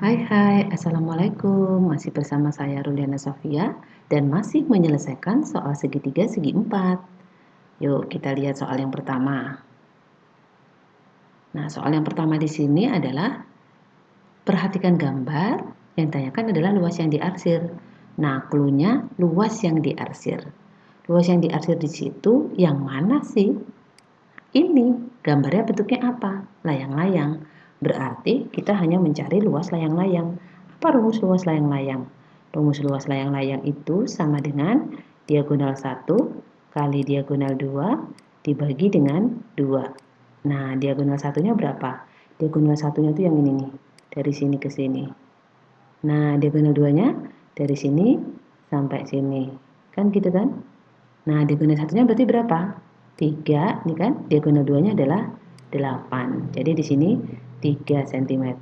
Hai, Assalamualaikum. Masih bersama saya Ruliana Sofia dan masih menyelesaikan soal segitiga segi 4. Yuk kita lihat soal yang pertama. Nah, soal yang pertama di sini adalah perhatikan gambar yang ditanyakan adalah luas yang diarsir. Nah, clue-nya luas yang diarsir. Luas yang diarsir di situ yang mana sih? Ini gambarnya bentuknya apa? Layang-layang. Berarti kita hanya mencari luas layang-layang. Apa rumus luas layang-layang? Rumus luas layang-layang itu sama dengan diagonal 1 kali diagonal 2 dibagi dengan 2. Nah, diagonal satunya berapa? Diagonal satunya itu yang ini nih. Dari sini ke sini. Nah, diagonal 2-nya dari sini sampai sini. Kan gitu kan? Nah, diagonal satunya berarti berapa? 3, ini kan diagonal 2-nya adalah 8. Jadi di sini 3 cm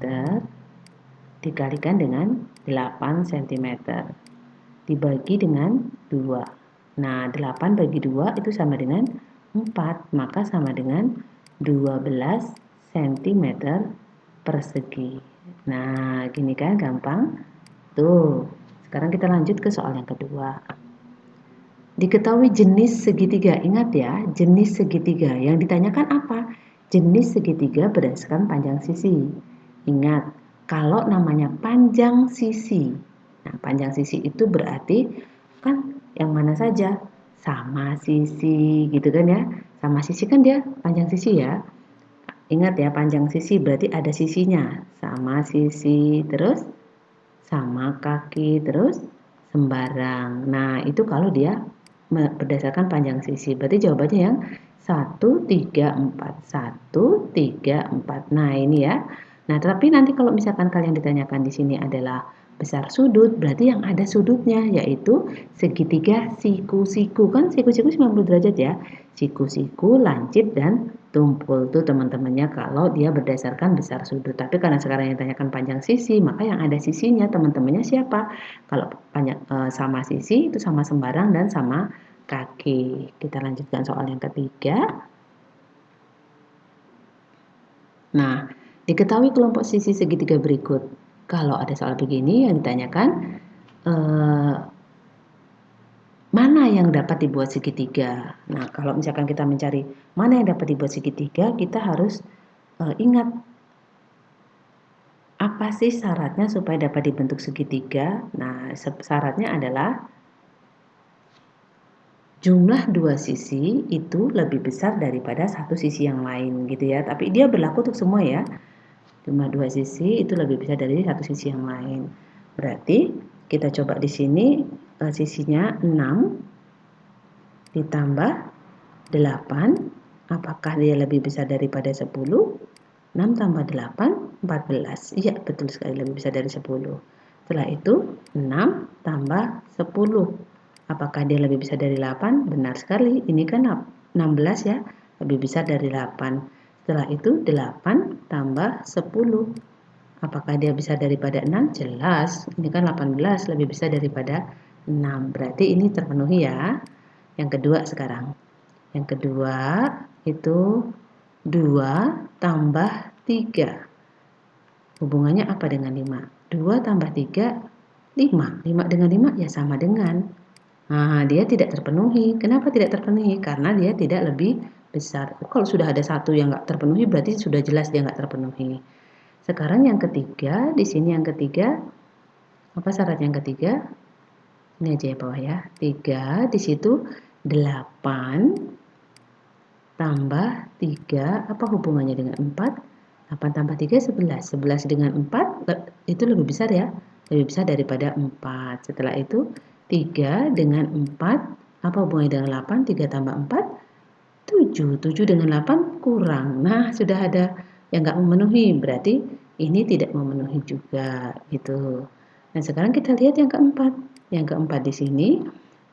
dikalikan dengan 8 cm dibagi dengan 2. Nah, 8 bagi 2 itu sama dengan 4, maka sama dengan 12 cm persegi. Nah, gini kan gampang? Tuh, sekarang kita lanjut ke soal yang kedua. Diketahui jenis segitiga. Ingat ya, jenis segitiga. Yang ditanyakan apa? Jenis segitiga berdasarkan panjang sisi. Ingat, kalau namanya panjang sisi. Nah, panjang sisi itu berarti kan yang mana saja? Sama sisi gitu kan ya. Sama sisi kan dia panjang sisi ya. Ingat ya, panjang sisi berarti ada sisinya. Sama sisi, terus sama kaki, terus sembarang. Nah, itu kalau dia berdasarkan panjang sisi. Berarti jawabannya yang 1, 3, 4. 1, 3, 4. Nah, ini ya. Nah, tapi nanti kalau misalkan kalian ditanyakan di sini adalah besar sudut, berarti yang ada sudutnya yaitu segitiga siku-siku. Kan siku-siku 90 derajat ya. Siku-siku, lancip, dan tumpul tuh teman-temannya kalau dia berdasarkan besar sudut. Tapi karena sekarang yang ditanyakan panjang sisi, maka yang ada sisinya teman-temannya siapa? Kalau panjang sama sisi itu sama sembarang dan sama kaki. Kita lanjutkan soal yang ketiga. Nah, diketahui kelompok sisi segitiga berikut. Kalau ada soal begini yang ditanyakan mana yang dapat dibuat segitiga. Nah, kalau misalkan kita mencari mana yang dapat dibuat segitiga, kita harus ingat apa sih syaratnya supaya dapat dibentuk segitiga. Nah, syaratnya adalah jumlah dua sisi itu lebih besar daripada satu sisi yang lain gitu ya. Tapi dia berlaku untuk semua ya. Jumlah dua sisi itu lebih besar dari satu sisi yang lain. Berarti kita coba di sini sisinya 6 ditambah 8. Apakah dia lebih besar daripada 10? 6 tambah 8, 14. Iya, betul sekali lebih besar dari 10. Setelah itu 6 tambah 10. Apakah dia lebih besar dari 8? Benar sekali. Ini kan 16 ya, lebih besar dari 8. Setelah itu 8 tambah 10. Apakah dia besar daripada 6? Jelas. Ini kan 18 lebih besar daripada 6. Berarti ini terpenuhi ya. Yang kedua sekarang. Yang kedua itu 2 tambah 3. Hubungannya apa dengan 5? 2 tambah 3, 5. 5 dengan 5 ya sama dengan. Nah, dia tidak terpenuhi. Kenapa tidak terpenuhi? Karena dia tidak lebih besar. Kalau sudah ada satu yang nggak terpenuhi, berarti sudah jelas dia nggak terpenuhi. Sekarang yang ketiga, di sini yang ketiga, apa syarat yang ketiga? Ini aja ya bawah ya. 3, di situ 8 tambah 3, apa hubungannya dengan 4? 8 tambah 3, 11. 11 dengan 4, itu lebih besar ya. Lebih besar daripada 4. Setelah itu, 3 dengan 4, apa hubungannya dengan 8? 3 tambah 4, 7. 7 dengan 8 kurang. Nah, sudah ada yang nggak memenuhi. Berarti ini tidak memenuhi juga. Gitu. Nah, sekarang kita lihat yang keempat. Yang keempat di sini,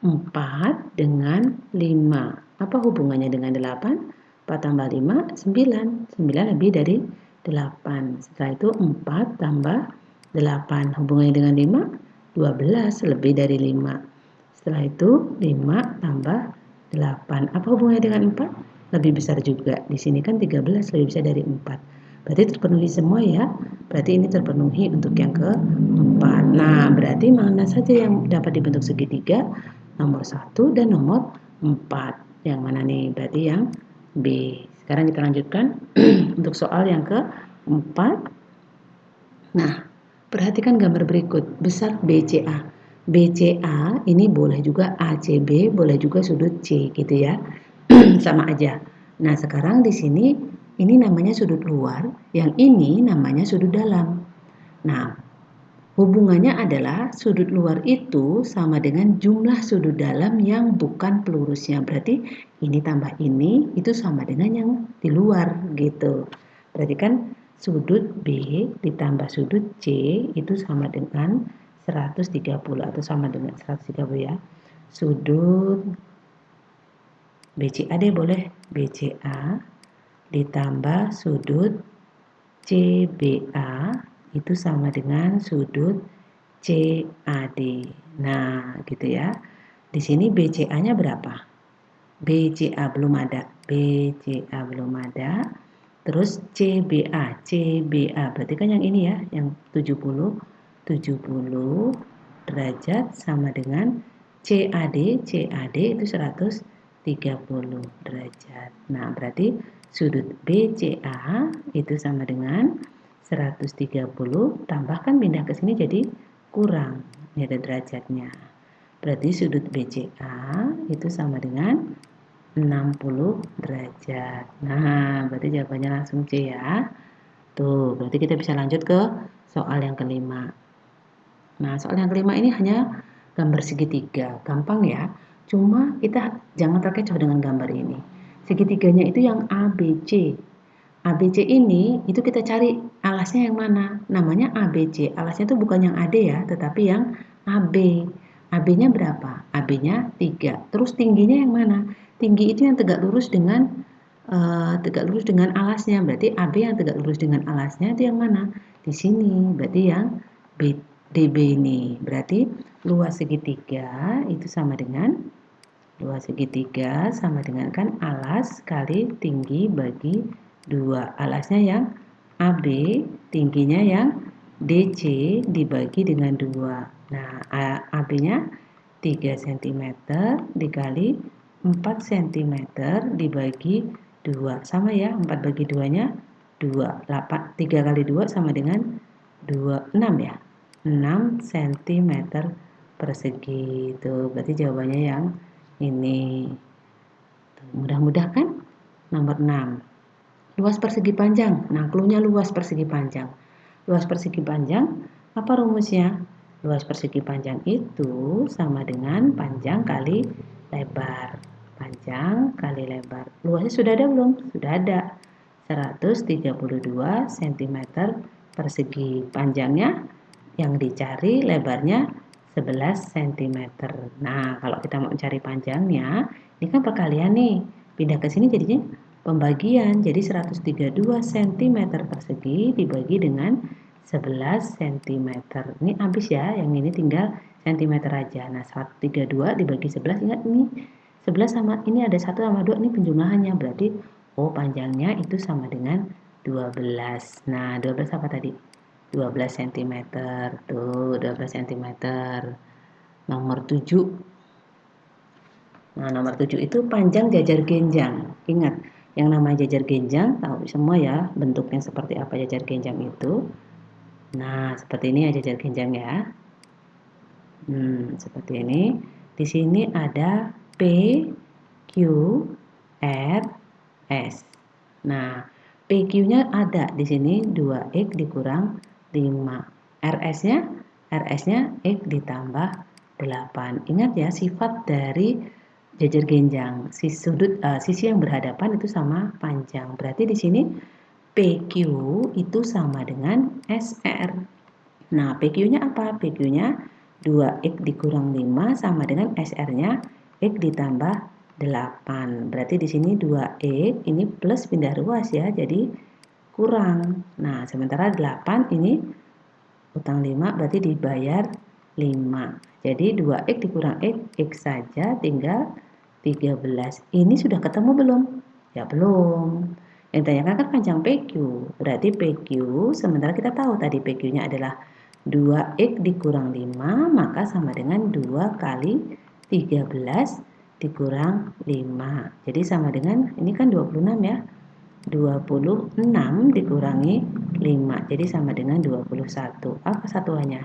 4 dengan 5. Apa hubungannya dengan 8? 4 tambah 5, 9. 9 lebih dari 8. Setelah itu 4 tambah 8. Hubungannya dengan 5, 12 lebih dari 5. Setelah itu 5 tambah 8. Apa hubungannya dengan 4? Lebih besar juga. Di sini kan 13 lebih besar dari 4. Berarti terpenuhi semua ya. Berarti ini terpenuhi untuk yang keempat. Nah, berarti mana saja yang dapat dibentuk segitiga? Nomor 1 dan nomor 4. Yang mana nih? Berarti yang B. Sekarang kita lanjutkan untuk soal yang keempat. Nah, perhatikan gambar berikut. Besar BCA. BCA ini boleh juga ACB, boleh juga sudut C gitu ya. Sama aja. Nah, sekarang di sini ini namanya sudut luar, yang ini namanya sudut dalam. Nah, hubungannya adalah sudut luar itu sama dengan jumlah sudut dalam yang bukan pelurusnya. Berarti ini tambah ini itu sama dengan yang di luar gitu. Berarti kan sudut B ditambah sudut C itu sama dengan 130 atau sama dengan 130 ya. Sudut BCA deh boleh, BCA ditambah sudut CBA itu sama dengan sudut CAD. Nah, gitu ya. Di sini BCA-nya berapa? BCA belum ada. BCA belum ada. Terus CBA. CBA berarti kan yang ini ya, yang 70 derajat sama dengan CAD. CAD itu 130 derajat. Nah, berarti sudut BCA itu sama dengan 130 tambahkan pindah ke sini jadi kurang. Ini ada derajatnya. Berarti sudut BCA itu sama dengan 60 derajat. Nah, berarti jawabannya langsung C ya. Tuh, berarti kita bisa lanjut ke soal yang kelima. Nah, soal yang kelima ini hanya gambar segitiga. Gampang ya. Cuma kita jangan terkecoh dengan gambar ini. Segitiganya itu yang ABC. ABC ini itu kita cari alasnya yang mana? Namanya ABC. Alasnya itu bukan yang AD ya, tetapi yang AB. AB-nya berapa? AB-nya 3. Terus tingginya yang mana? Tinggi itu yang tegak lurus dengan alasnya. Berarti AB yang tegak lurus dengan alasnya itu yang mana? Di sini. Berarti yang DB ini. Berarti luas segitiga itu sama dengan kan alas kali tinggi bagi 2. Alasnya yang AB, tingginya yang DC dibagi dengan 2. Nah, AB-nya 3 cm dikali 4 cm dibagi 2. Sama ya, 4 bagi 2-nya 2. 8, 3 kali 2 sama dengan 6 ya. 6 cm persegi. Itu berarti jawabannya yang ini. Mudah-mudah kan? Nomor 6. Luas persegi panjang. Nah, clue-nya luas persegi panjang. Luas persegi panjang, apa rumusnya? Luas persegi panjang itu sama dengan panjang kali lebar. Panjang kali lebar. Luasnya sudah ada belum? Sudah ada. 132 cm persegi. Panjangnya yang dicari, lebarnya 11 cm. Nah, kalau kita mau cari panjangnya, ini kan perkalian nih. Pindah ke sini jadinya pembagian. Jadi 132 cm persegi dibagi dengan 11 cm. Ini habis ya, yang ini tinggal cm aja. Nah, 132 dibagi 11, ingat ini 11 sama ini ada 1 sama 2, ini penjumlahannya. Berarti panjangnya itu sama dengan 12. Nah, 12 apa tadi? 12 cm. Tuh, 12 cm. Nomor 7. Nah, nomor 7 itu panjang jajar genjang. Ingat, yang namanya jajar genjang, tahu semua ya bentuknya seperti apa jajar genjang itu. Nah, seperti ini ya jajar genjang ya. Seperti ini. Di sini ada P, Q, R, S. Nah, PQ-nya ada di sini 2X dikurang 5. RS-nya X ditambah 8. Ingat ya, sifat dari jajar genjang. Sisi yang berhadapan itu sama panjang. Berarti di sini PQ itu sama dengan SR. Nah, PQ-nya apa? PQ-nya 2X dikurang 5 sama dengan SR-nya X ditambah 8. Berarti di sini 2X ini plus pindah ruas ya, jadi kurang. Nah, sementara 8 ini utang 5 berarti dibayar 5. Jadi 2X dikurang X, X saja tinggal 13. Ini sudah ketemu belum? Ya belum. Yang ditanyakan kan panjang PQ. Berarti PQ, sementara kita tahu tadi PQ-nya adalah 2X dikurang 5, maka sama dengan 2 kali 13 dikurang 5. Jadi sama dengan, ini kan 26 ya. 26 dikurangi 5. Jadi sama dengan 21. Apa satuannya?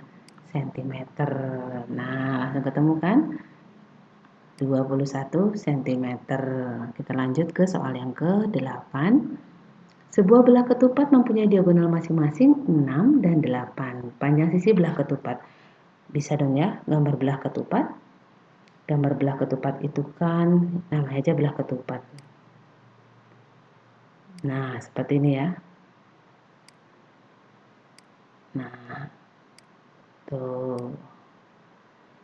Sentimeter. Nah, langsung ketemu kan? 21 cm. Kita lanjut ke soal yang ke-8. Sebuah belah ketupat mempunyai diagonal masing-masing 6 dan 8. Panjang sisi belah ketupat. Bisa dong ya, gambar belah ketupat. Gambar belah ketupat itu kan namanya aja belah ketupat. Nah, seperti ini ya. Nah, tuh.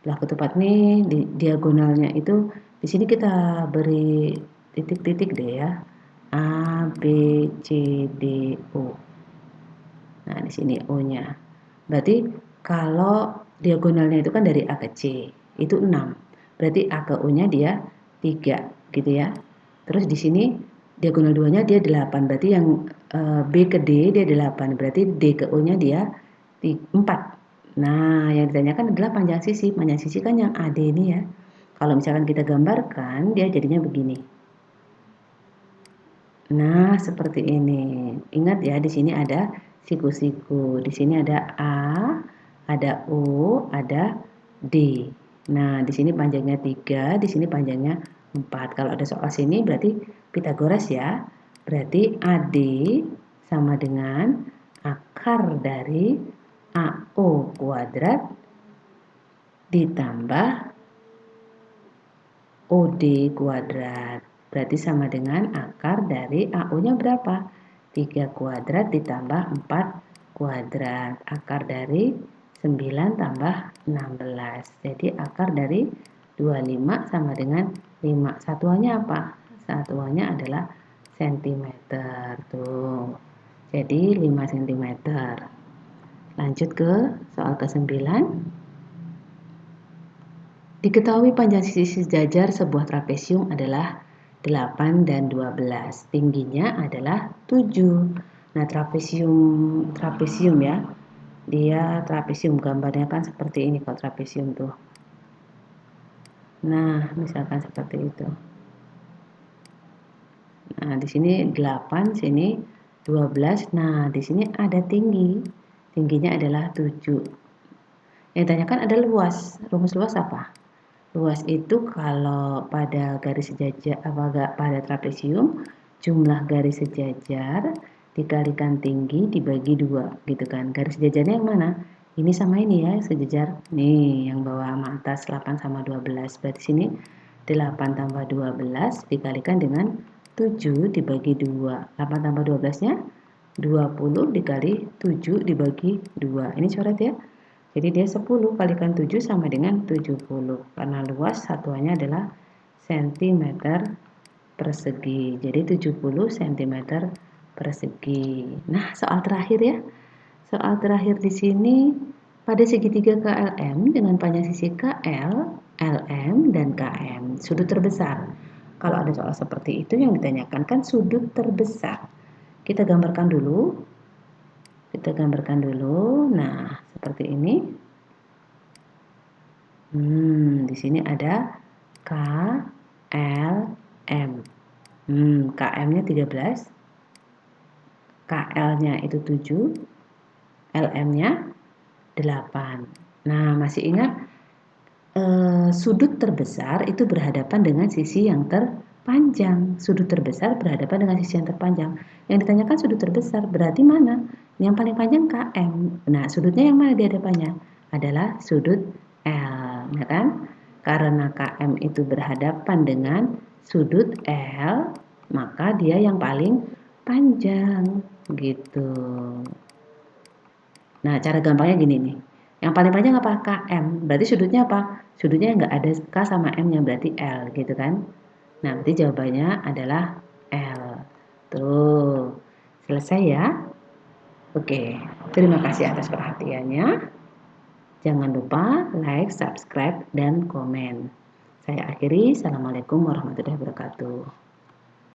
Belah ketupat nih di diagonalnya itu di sini kita beri titik-titik deh ya. A, B, C, D, O. Nah, di sini O-nya. Berarti kalau diagonalnya itu kan dari A ke C, itu 6. Berarti A ke O-nya dia 3 gitu ya. Terus di sini diagonal 2-nya dia 8. Berarti yang B ke D dia 8. Berarti D ke O-nya dia 4. Nah, yang ditanyakan adalah panjang sisi. Panjang sisi kan yang AD ini ya. Kalau misalkan kita gambarkan, dia jadinya begini. Nah, seperti ini. Ingat ya, di sini ada siku-siku. Di sini ada A, ada O, ada D. Nah, di sini panjangnya 3, di sini panjangnya 4. Kalau ada soal sini berarti Pythagoras ya. Berarti AD sama dengan akar dari AO kuadrat ditambah OD kuadrat. Berarti sama dengan akar dari AO-nya berapa? 3 kuadrat ditambah 4 kuadrat. Akar dari 9 tambah 16. Jadi akar dari 25 sama dengan 5. Satuannya apa? Satuannya adalah sentimeter. Tuh. Jadi 5 cm. Lanjut ke soal ke-9. Diketahui panjang sisi sejajar sebuah trapesium adalah 8 dan 12. Tingginya adalah 7. Nah, trapesium ya. Dia trapesium, gambarnya kan seperti ini kalau trapesium tuh. Nah, misalkan seperti itu. Nah, di sini 8, sini 12. Nah, di sini ada tinggi. Tingginya adalah 7. Yang ditanyakan ada luas. Rumus luas apa? Luas itu kalau pada garis sejajar pada trapesium jumlah garis sejajar dikalikan tinggi dibagi 2 gitu kan. Garis sejajarnya yang mana? Ini sama ini ya sejajar. Nih yang bawah sama atas 8 sama 12. Berarti sini 8 tambah 12 dikalikan dengan 7 dibagi 2. 8 tambah 12-nya 20 dikali 7 dibagi 2. Ini coret ya. Jadi dia 10 kalikan 7 sama dengan 70. Karena luas satuannya adalah cm persegi. Jadi 70 cm persegi. Nah, soal terakhir ya. Soal terakhir di sini pada segitiga KLM dengan panjang sisi KL, LM, dan KM. Sudut terbesar. Kalau ada soal seperti itu yang ditanyakan kan sudut terbesar. Kita gambarkan dulu. Nah, seperti ini. Di sini ada K, L, M. KM-nya 13, KL-nya itu 7, LM-nya 8. Nah, masih ingat sudut terbesar itu berhadapan dengan sisi yang terpanjang. Sudut terbesar berhadapan dengan sisi yang terpanjang. Yang ditanyakan sudut terbesar berarti mana? Yang paling panjang KM. Nah, sudutnya yang mana di hadapannya? Adalah sudut L, ya kan? Karena KM itu berhadapan dengan sudut L, maka dia yang paling panjang gitu. Nah, cara gampangnya gini nih. Yang paling panjang apa? KM. Berarti sudutnya apa? Sudutnya nggak ada K sama M-nya, berarti L gitu kan. Nah, berarti jawabannya adalah L. Tuh, selesai ya. Oke, terima kasih atas perhatiannya. Jangan lupa like, subscribe, dan komen. Saya akhiri. Assalamualaikum warahmatullahi wabarakatuh.